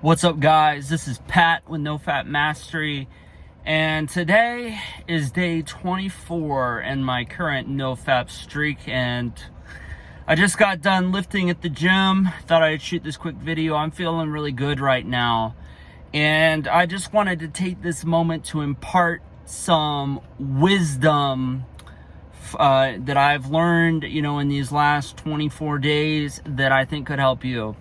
What's up, guys? This is Pat with NoFap Mastery, and today is day 24 in my current NoFap streak, and I just got done lifting at the gym. Thought I'd shoot this quick video. I'm feeling really good right now, and I just wanted to take this moment to impart some wisdom that I've learned, in these last 24 days that I think could help you.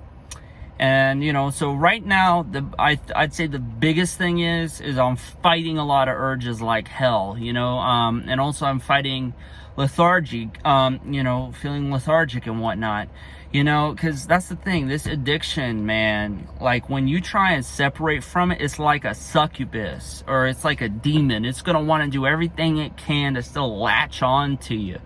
And, so right now, I'd say the biggest thing is I'm fighting a lot of urges like hell, and also I'm fighting lethargy, feeling lethargic and whatnot, because that's the thing, this addiction, man, like when you try and separate from it, it's like a succubus or it's like a demon. It's going to want to do everything it can to still latch on to you.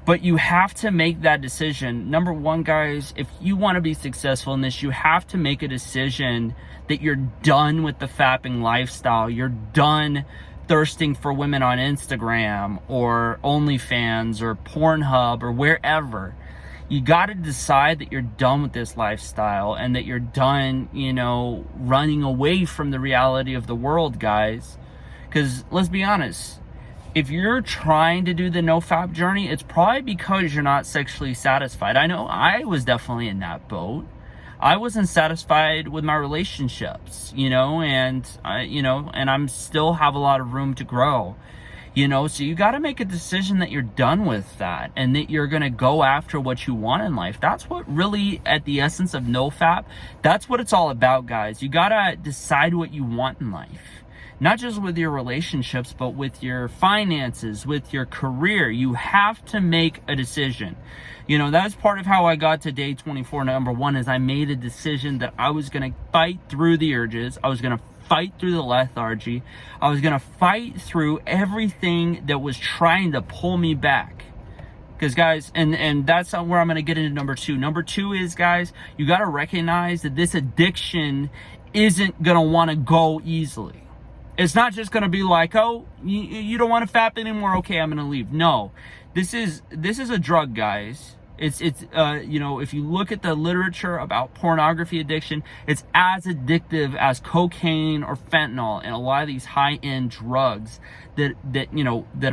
But you have to make that decision. Number one, guys, if you want to be successful in this, you have to make a decision that you're done with the fapping lifestyle. You're done thirsting for women on Instagram or OnlyFans or Pornhub or wherever. You got to decide that you're done with this lifestyle and that you're done, running away from the reality of the world, guys. Because let's be honest, if you're trying to do the NoFap journey, it's probably because you're not sexually satisfied. I know I was definitely in that boat. I wasn't satisfied with my relationships, and I'm still have a lot of room to grow, so you got to make a decision that you're done with that and that you're going to go after what you want in life. That's what really, at the essence of NoFap, that's what it's all about, guys. You got to decide what you want in life. Not just with your relationships, but with your finances, with your career. You have to make a decision. That's part of how I got to day 24. Number one is I made a decision that I was going to fight through the urges. I was going to fight through the lethargy. I was going to fight through everything that was trying to pull me back. Because, guys, and that's where I'm going to get into number two. Number two is, guys, you got to recognize that this addiction isn't going to want to go easily. It's not just going to be like, oh, you don't want to fap anymore. Okay, I'm going to leave. No, this is a drug, guys. It's if you look at the literature about pornography addiction, it's as addictive as cocaine or fentanyl and a lot of these high-end drugs that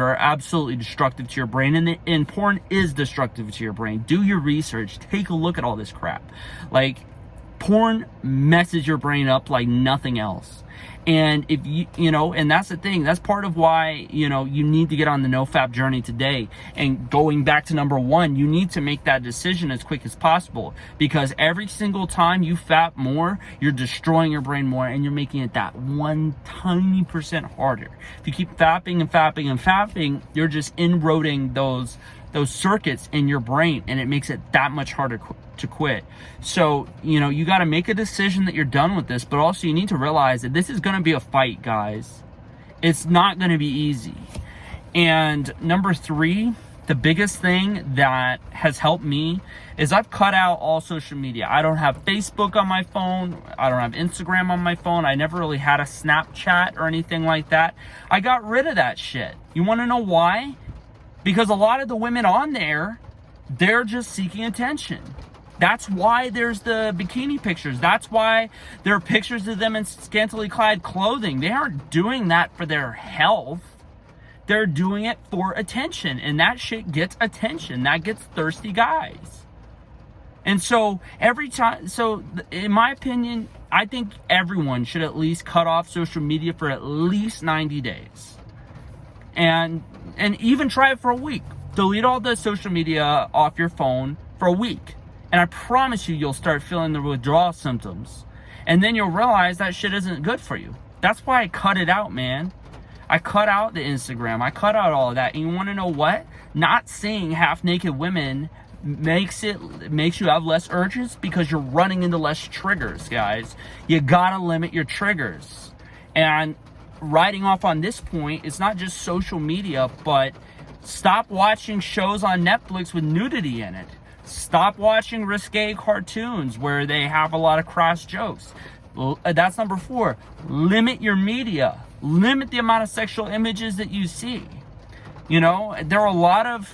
are absolutely destructive to your brain. And porn is destructive to your brain. Do your research. Take a look at all this crap. Like, porn messes your brain up like nothing else. And if and that's the thing, that's part of why, you need to get on the NoFap journey today. And going back to number one, you need to make that decision as quick as possible, because every single time you fap more, you're destroying your brain more and you're making it that one tiny percent harder. If you keep fapping and fapping and fapping, you're just inroading those circuits in your brain, and it makes it that much harder to quit. So, you got to make a decision that you're done with this, but also you need to realize that this is going to be a fight, guys. It's not going to be easy. And number three, the biggest thing that has helped me is I've cut out all social media. I don't have Facebook on my phone. I don't have Instagram on my phone. I never really had a Snapchat or anything like that. I got rid of that shit. You want to know why? Because a lot of the women on there, they're just seeking attention. That's why there's the bikini pictures. That's why there are pictures of them in scantily clad clothing. They aren't doing that for their health. They're doing it for attention. And that shit gets attention. That gets thirsty guys. And so in my opinion, I think everyone should at least cut off social media for at least 90 days. And even try it for a week. Delete all the social media off your phone for a week. And I promise you'll start feeling the withdrawal symptoms. And then you'll realize that shit isn't good for you. That's why I cut it out, man. I cut out the Instagram. I cut out all of that. And you want to know what? Not seeing half-naked women makes you have less urges, because you're running into less triggers, guys. You gotta limit your triggers. And riding off on this point, it's not just social media, but stop watching shows on Netflix with nudity in it. Stop watching risque cartoons where they have a lot of cross jokes. That's number four. Limit your media. Limit the amount of sexual images that you see. There are a lot of,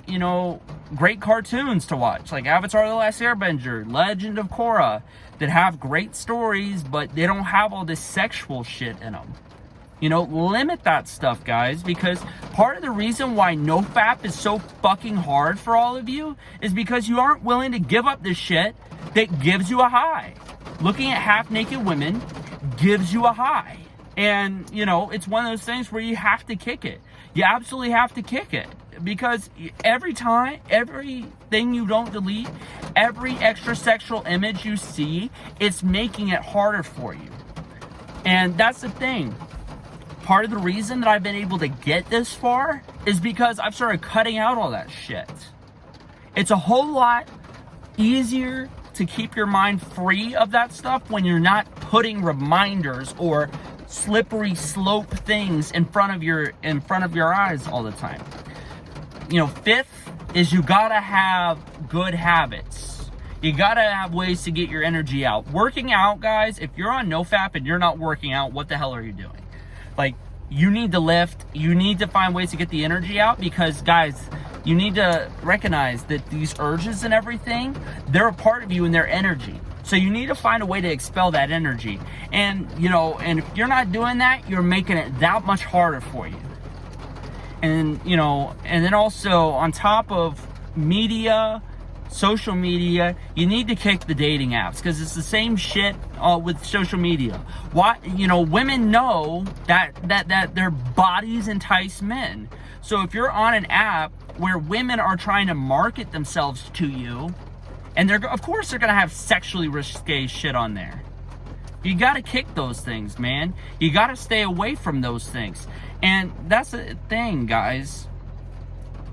great cartoons to watch, like Avatar: The Last Airbender, Legend of Korra. that have great stories, but they don't have all this sexual shit in them. You know, limit that stuff, guys, because part of the reason why NoFap is so fucking hard for all of you is because you aren't willing to give up this shit that gives you a high. Looking at half-naked women gives you a high. And, you know, it's one of those things where you have to kick it. You absolutely have to kick it. Because every time, everything you don't delete, every extra sexual image you see, it's making it harder for you. And that's the thing. Part of the reason that I've been able to get this far is because I've started cutting out all that shit. It's a whole lot easier to keep your mind free of that stuff when you're not putting reminders or slippery slope things in front of your eyes all the time. You know, fifth is you gotta have good habits. You gotta have ways to get your energy out. Working out, guys, if you're on NoFap and you're not working out, what the hell are you doing? Like, you need to lift, you need to find ways to get the energy out, because, guys, you need to recognize that these urges and everything, they're a part of you and they're energy. So you need to find a way to expel that energy. And, you know, and if you're not doing that, you're making it that much harder for you. And, you know, and then also on top of media, social media, you need to kick the dating apps, because it's the same shit with social media. Why, you know, women know that their bodies entice men. So if you're on an app where women are trying to market themselves to you, and of course they're gonna have sexually risque shit on there. You gotta kick those things, man. You gotta stay away from those things. And that's the thing, guys.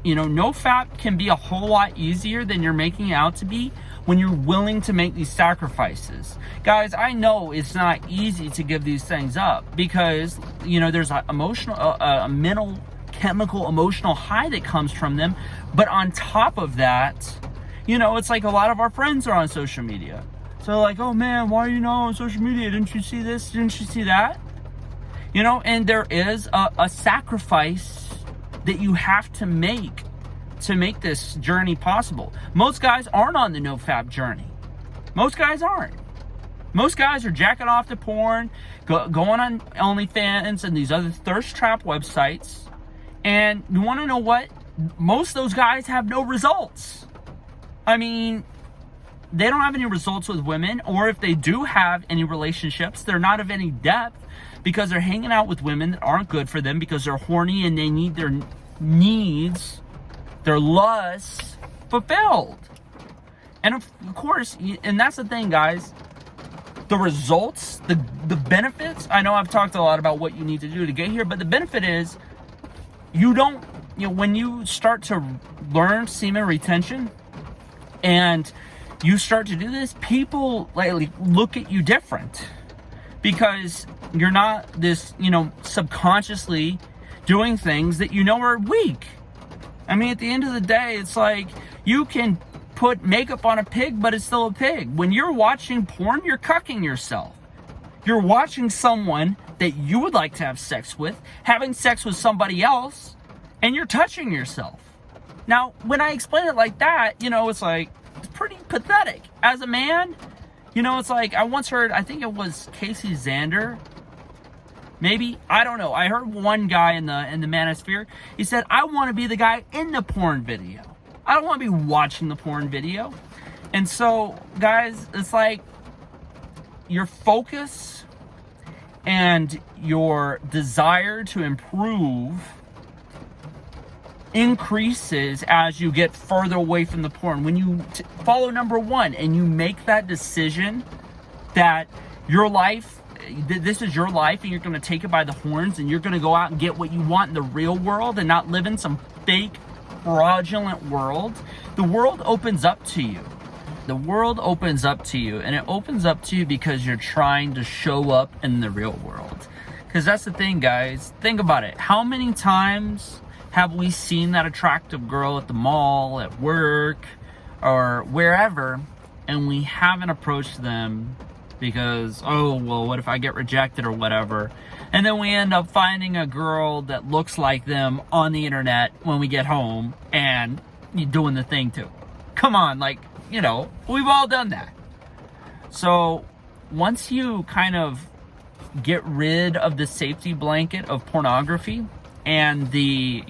You know, NoFap can be a whole lot easier than you're making it out to be when you're willing to make these sacrifices. Guys, I know it's not easy to give these things up because, you know, there's a mental, chemical, emotional high that comes from them. But on top of that, you know, it's like a lot of our friends are on social media. So like, oh man, why are you not on social media? Didn't you see this? Didn't you see that? You know, and there is a sacrifice that you have to make this journey possible. Most guys aren't on the NoFap journey. Most guys aren't. Most guys are jacking off to porn, going on OnlyFans and these other thirst trap websites. And you want to know what? Most of those guys have no results. I mean, they don't have any results with women, or if they do have any relationships, they're not of any depth because they're hanging out with women that aren't good for them because they're horny and they need their needs, their lusts fulfilled. And of course, and that's the thing, guys, the results, the benefits, I know I've talked a lot about what you need to do to get here, but the benefit is you don't, you know, when you start to learn semen retention and you start to do this, people like look at you different because you're not this, you know, subconsciously doing things that you know are weak. I mean, at the end of the day, it's like you can put makeup on a pig, but it's still a pig. When you're watching porn, you're cucking yourself. You're watching someone that you would like to have sex with, having sex with somebody else, and you're touching yourself. Now, when I explain it like that, you know, it's like, it's pretty pathetic. As a man, you know, it's like, I once heard, I think it was Casey Zander, maybe, I don't know. I heard one guy in the manosphere, he said, I want to be the guy in the porn video. I don't want to be watching the porn video. And so, guys, it's like your focus and your desire to improve increases as you get further away from the porn. When you follow number one and you make that decision that your life, this is your life and you're going to take it by the horns and you're going to go out and get what you want in the real world and not live in some fake, fraudulent world, the world opens up to you. The world opens up to you, and it opens up to you because you're trying to show up in the real world. Because that's the thing, guys. Think about it. How many times have we seen that attractive girl at the mall, at work, or wherever, and we haven't approached them because, oh, well, what if I get rejected or whatever? And then we end up finding a girl that looks like them on the internet when we get home and doing the thing too. Come on, like, you know, we've all done that. So once you kind of get rid of the safety blanket of pornography and the,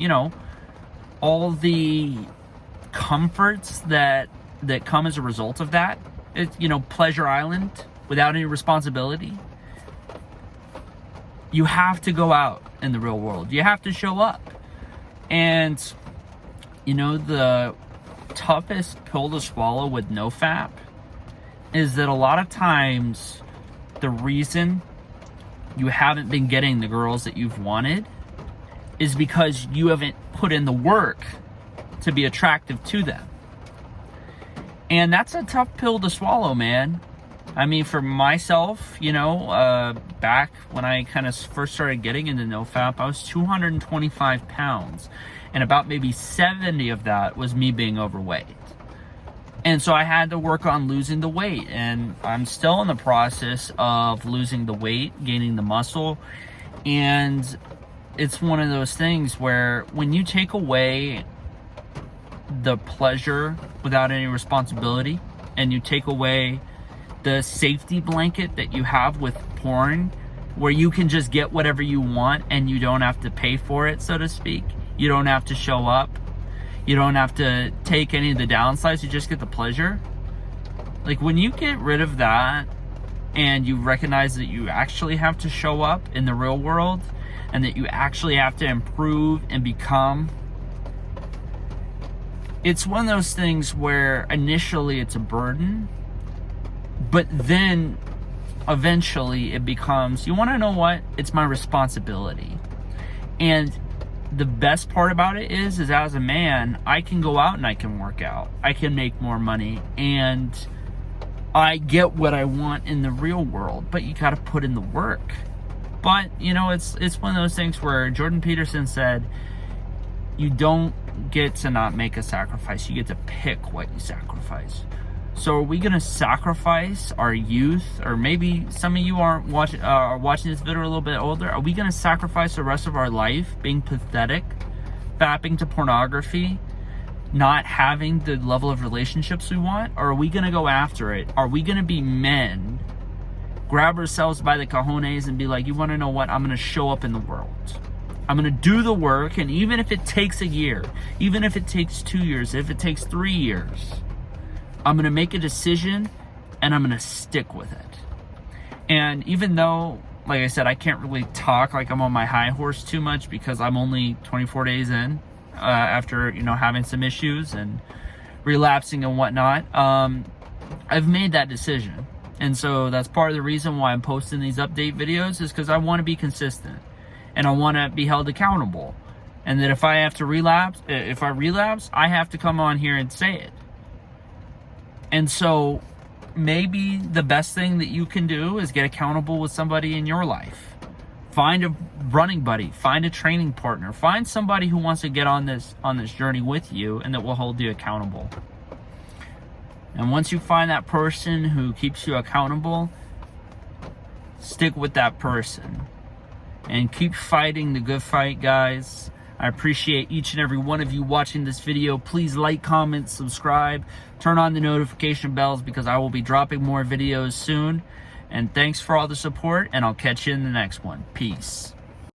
all the comforts that come as a result of that, it's, pleasure island without any responsibility, you have to go out in the real world. You have to show up. And, the toughest pill to swallow with NoFap is that a lot of times the reason you haven't been getting the girls that you've wanted is because you haven't put in the work to be attractive to them. And that's a tough pill to swallow, man. I mean, for myself, back when I kind of first started getting into NoFap, I was 225 pounds. And about maybe 70 of that was me being overweight. And so I had to work on losing the weight. And I'm still in the process of losing the weight, gaining the muscle. And it's one of those things where when you take away the pleasure without any responsibility, and you take away the safety blanket that you have with porn, where you can just get whatever you want and you don't have to pay for it, so to speak. You don't have to show up. You don't have to take any of the downsides. You just get the pleasure. Like, when you get rid of that and you recognize that you actually have to show up in the real world and that you actually have to improve and become, it's one of those things where initially it's a burden, but then eventually it becomes, you want to know what? It's my responsibility. And the best part about it is as a man, I can go out and I can work out. I can make more money, and I get what I want in the real world, but you got to put in the work. But, it's one of those things where Jordan Peterson said, you don't get to not make a sacrifice. You get to pick what you sacrifice. So are we going to sacrifice our youth? Or maybe some of you are watching this video a little bit older. Are we going to sacrifice the rest of our life being pathetic, fapping to pornography, not having the level of relationships we want? Or are we going to go after it? Are we going to be men, grab ourselves by the cojones and be like, you want to know what? I'm going to show up in the world. I'm going to do the work. And even if it takes a year, even if it takes 2 years, if it takes 3 years, I'm going to make a decision and I'm going to stick with it. And even though, like I said, I can't really talk like I'm on my high horse too much because I'm only 24 days in after, having some issues and relapsing and whatnot, I've made that decision. And so that's part of the reason why I'm posting these update videos, is because I want to be consistent and I want to be held accountable. And that if I have to relapse, I have to come on here and say it. And so maybe the best thing that you can do is get accountable with somebody in your life. Find a running buddy, find a training partner, find somebody who wants to get on this journey with you and that will hold you accountable. And once you find that person who keeps you accountable, stick with that person and keep fighting the good fight, guys. I appreciate each and every one of you watching this video. Please like, comment, subscribe, turn on the notification bells because I will be dropping more videos soon. And thanks for all the support, and I'll catch you in the next one. Peace.